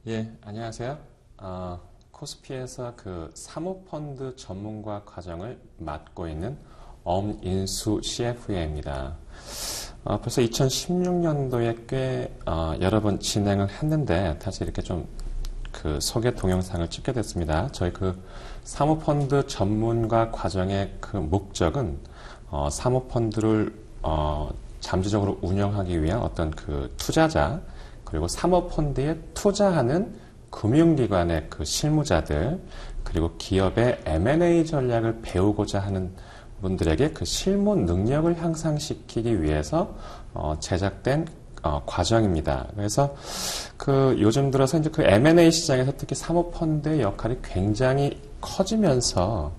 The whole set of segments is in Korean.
예, 안녕하세요. 코스피에서 그 사모펀드 전문가 과정을 맡고 있는 엄인수 CFA입니다. 벌써 2016년도에 꽤 여러 번 진행을 했는데 다시 이렇게 좀 그 소개 동영상을 찍게 됐습니다. 저희 그 사모펀드 전문가 과정의 그 목적은 사모펀드를 잠재적으로 운영하기 위한 어떤 그 투자자 그리고 사모펀드에 투자하는 금융기관의 그 실무자들 그리고 기업의 M&A 전략을 배우고자 하는 분들에게 그 실무 능력을 향상시키기 위해서 제작된 과정입니다. 그래서 그 요즘 들어서 이제 그 M&A 시장에서 특히 사모펀드의 역할이 굉장히 커지면서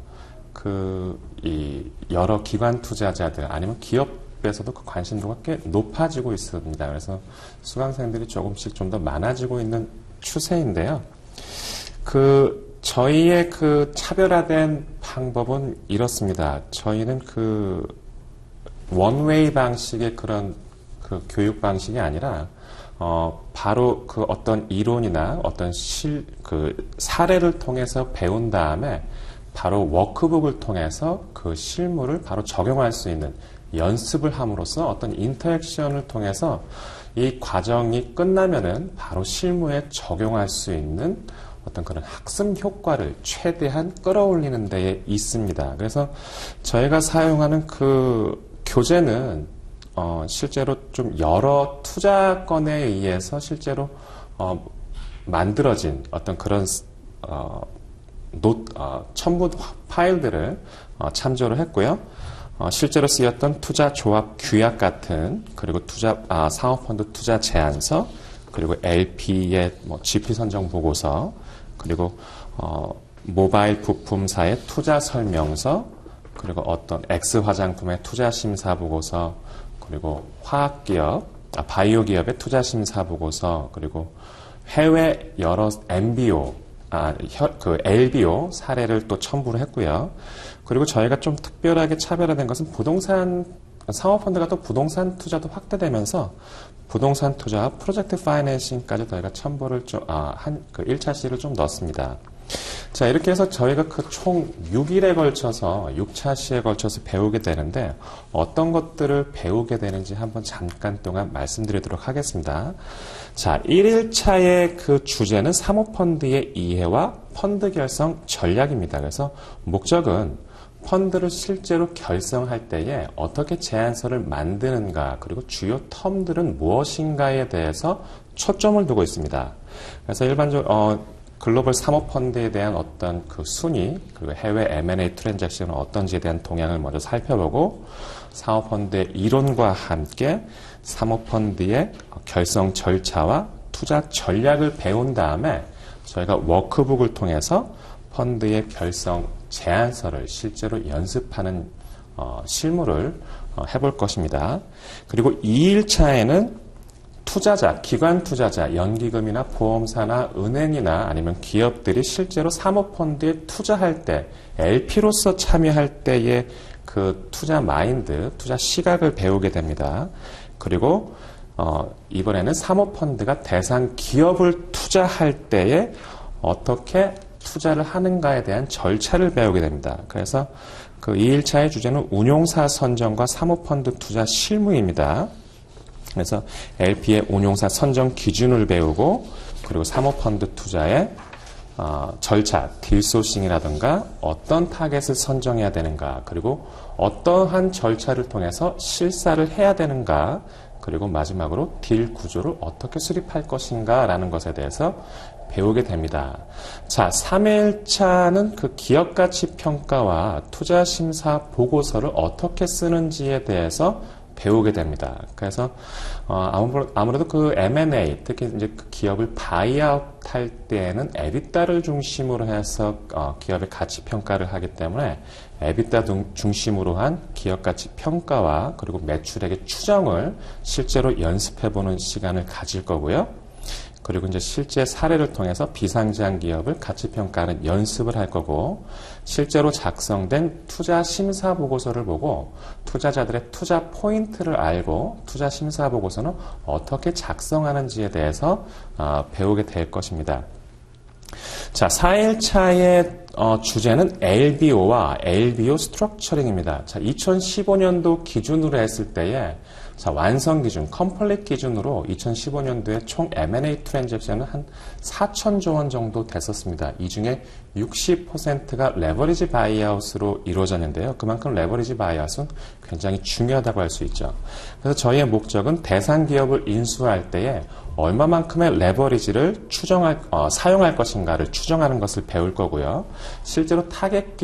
이 여러 기관 투자자들 아니면 기업에서도 그 관심도가 꽤 높아지고 있습니다. 그래서 수강생들이 조금씩 좀 더 많아지고 있는 추세인데요. 저희의 그 차별화된 방법은 이렇습니다. 저희는 그 원웨이 방식의 그런 그 교육 방식이 아니라 바로 그 어떤 이론이나 어떤 그 사례를 통해서 배운 다음에 바로 워크북을 통해서 그 실무를 바로 적용할 수 있는 연습을 함으로써 어떤 인터액션을 통해서 이 과정이 끝나면은 바로 실무에 적용할 수 있는 어떤 그런 학습 효과를 최대한 끌어올리는 데에 있습니다. 그래서 저희가 사용하는 그 교재는 실제로 좀 여러 투자건에 의해서 실제로 만들어진 어떤 그런 첨부 파일들을 참조를 했고요. 실제로 쓰였던 투자 조합 규약 같은 그리고 사모펀드 투자 제안서 그리고 LP의 GP 선정 보고서 그리고 모바일 부품사의 투자 설명서 그리고 어떤 X 화장품의 투자 심사 보고서 그리고 바이오 기업의 투자 심사 보고서 그리고 해외 여러 MBO LBO 사례를 또 첨부를 했고요. 그리고 저희가 좀 특별하게 차별화된 것은 사모펀드가 또 부동산 투자도 확대되면서 부동산 투자와 프로젝트 파이낸싱까지 저희가 첨부를 그 1차 시를 좀 넣었습니다. 자, 이렇게 해서 저희가 그 총 6일에 걸쳐서 6차 시에 걸쳐서 배우게 되는데 어떤 것들을 배우게 되는지 한번 잠깐 동안 말씀드리도록 하겠습니다. 자, 1일차의 그 주제는 사모펀드의 이해와 펀드 결성 전략입니다. 그래서 목적은 펀드를 실제로 결성할 때에 어떻게 제안서를 만드는가 그리고 주요 텀들은 무엇인가에 대해서 초점을 두고 있습니다. 그래서 일반적으로 글로벌 사모펀드에 대한 어떤 그 순위 그리고 해외 M&A 트랜잭션은 어떤지에 대한 동향을 먼저 살펴보고 사모펀드의 이론과 함께 사모펀드의 결성 절차와 투자 전략을 배운 다음에 저희가 워크북을 통해서 펀드의 결성 제안서를 실제로 연습하는 실무를 해볼 것입니다. 그리고 2일차에는 기관 투자자, 연기금이나 보험사나 은행이나 아니면 기업들이 실제로 사모펀드에 투자할 때, LP로서 참여할 때의 그 투자 마인드, 투자 시각을 배우게 됩니다. 그리고 이번에는 사모펀드가 대상 기업을 투자할 때에 어떻게 투자를 하는가에 대한 절차를 배우게 됩니다. 그래서 그 2일차의 주제는 운용사 선정과 사모펀드 투자 실무입니다. 그래서 LP의 운용사 선정 기준을 배우고 그리고 사모펀드 투자의 절차, 딜소싱이라든가 어떤 타겟을 선정해야 되는가 그리고 어떠한 절차를 통해서 실사를 해야 되는가 그리고 마지막으로 딜 구조를 어떻게 수립할 것인가 라는 것에 대해서 배우게 됩니다. 자, 3일차는 그 기업가치 평가와 투자심사 보고서를 어떻게 쓰는지에 대해서 배우게 됩니다. 그래서 아무래도 그 M&A 특히 이제 그 기업을 바이아웃 할 때에는 에비타를 중심으로 해서 기업의 가치 평가를 하기 때문에 에비타 중심으로 한 기업 가치 평가와 그리고 매출액의 추정을 실제로 연습해보는 시간을 가질 거고요. 그리고 이제 실제 사례를 통해서 비상장 기업을 가치 평가하는 연습을 할 거고, 실제로 작성된 투자 심사 보고서를 보고 투자자들의 투자 포인트를 알고 투자 심사 보고서는 어떻게 작성하는지에 대해서 배우게 될 것입니다. 자, 4일차의 주제는 LBO와 LBO 스트럭처링입니다. 자, 2015년도 기준으로 했을 때에 자, 완성 기준, 컴플릿 기준으로 2015년도에 총 M&A 트랜잭션은 한 4천조 원 정도 됐었습니다. 이 중에 60%가 레버리지 바이아웃으로 이루어졌는데요. 그만큼 레버리지 바이아웃은 굉장히 중요하다고 할 수 있죠. 그래서 저희의 목적은 대상 기업을 인수할 때에 얼마만큼의 레버리지를 사용할 것인가를 추정하는 것을 배울 거고요. 실제로 타겟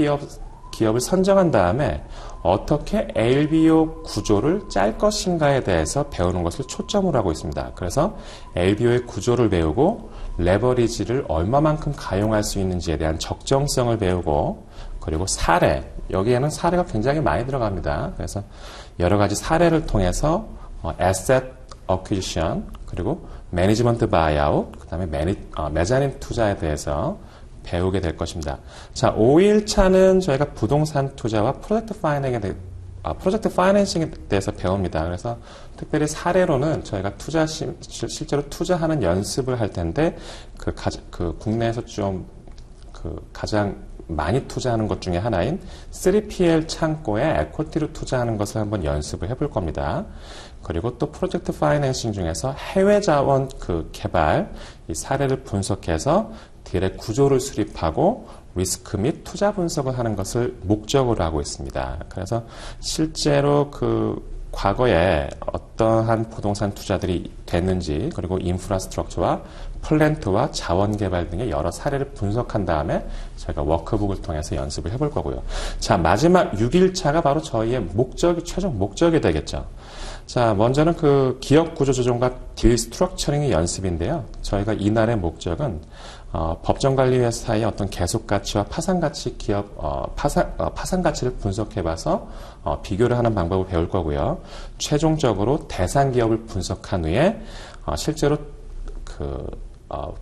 기업을 선정한 다음에 어떻게 LBO 구조를 짤 것인가에 대해서 배우는 것을 초점으로 하고 있습니다. 그래서 LBO의 구조를 배우고 레버리지를 얼마만큼 가용할 수 있는지에 대한 적정성을 배우고, 그리고 사례, 여기에는 사례가 굉장히 많이 들어갑니다. 그래서 여러 가지 사례를 통해서 asset acquisition, 그리고 매니지먼트 바이아웃, 그 다음에 메자닌 투자에 대해서 배우게 될 것입니다. 자, 5일차는 저희가 부동산 투자와 프로젝트 파이낸싱에 대해서 배웁니다. 그래서 특별히 사례로는 저희가 실제로 투자하는 연습을 할 텐데, 국내에서 좀 가장 많이 투자하는 것 중에 하나인 3PL 창고에 에쿼티로 투자하는 것을 한번 연습을 해볼 겁니다. 그리고 또 프로젝트 파이낸싱 중에서 해외 자원 개발, 이 사례를 분석해서 딜의 구조를 수립하고 리스크 및 투자 분석을 하는 것을 목적으로 하고 있습니다. 그래서 실제로 과거에 어떠한 부동산 투자들이 됐는지, 그리고 인프라스트럭처와 플랜트와 자원 개발 등의 여러 사례를 분석한 다음에 저희가 워크북을 통해서 연습을 해볼 거고요. 자, 마지막 6일차가 바로 저희의 최종 목적이 되겠죠. 자, 먼저는 기업 구조 조정과 딜 스트럭처링의 연습인데요. 저희가 이날의 목적은 법정관리회사의 어떤 계속가치와 파산가치 파산가치를 분석해봐서 비교를 하는 방법을 배울 거고요. 최종적으로 대상 기업을 분석한 후에 실제로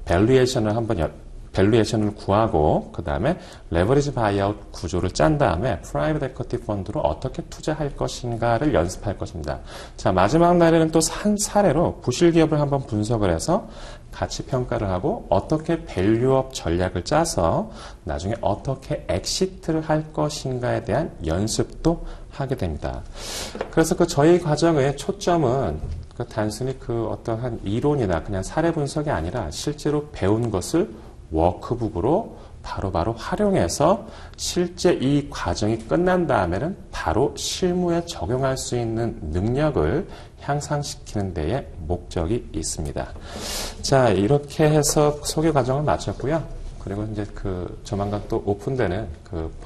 밸류에이션을 구하고, 그 다음에 레버리지 바이아웃 구조를 짠 다음에 프라이빗 에쿼티 펀드로 어떻게 투자할 것인가를 연습할 것입니다. 자, 마지막 날에는 또 한 사례로 부실 기업을 한번 분석을 해서 가치 평가를 하고 어떻게 밸류업 전략을 짜서 나중에 어떻게 엑시트를 할 것인가에 대한 연습도 하게 됩니다. 그래서 저희 과정의 초점은 단순히 어떠한 이론이나 그냥 사례 분석이 아니라 실제로 배운 것을 워크북으로 바로 활용해서 실제 이 과정이 끝난 다음에는 바로 실무에 적용할 수 있는 능력을 향상시키는 데에 목적이 있습니다. 자, 이렇게 해서 소개 과정을 마쳤고요. 그리고 이제 조만간 또 오픈되는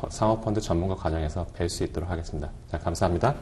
상업펀드 전문가 과정에서 뵐 수 있도록 하겠습니다. 자, 감사합니다.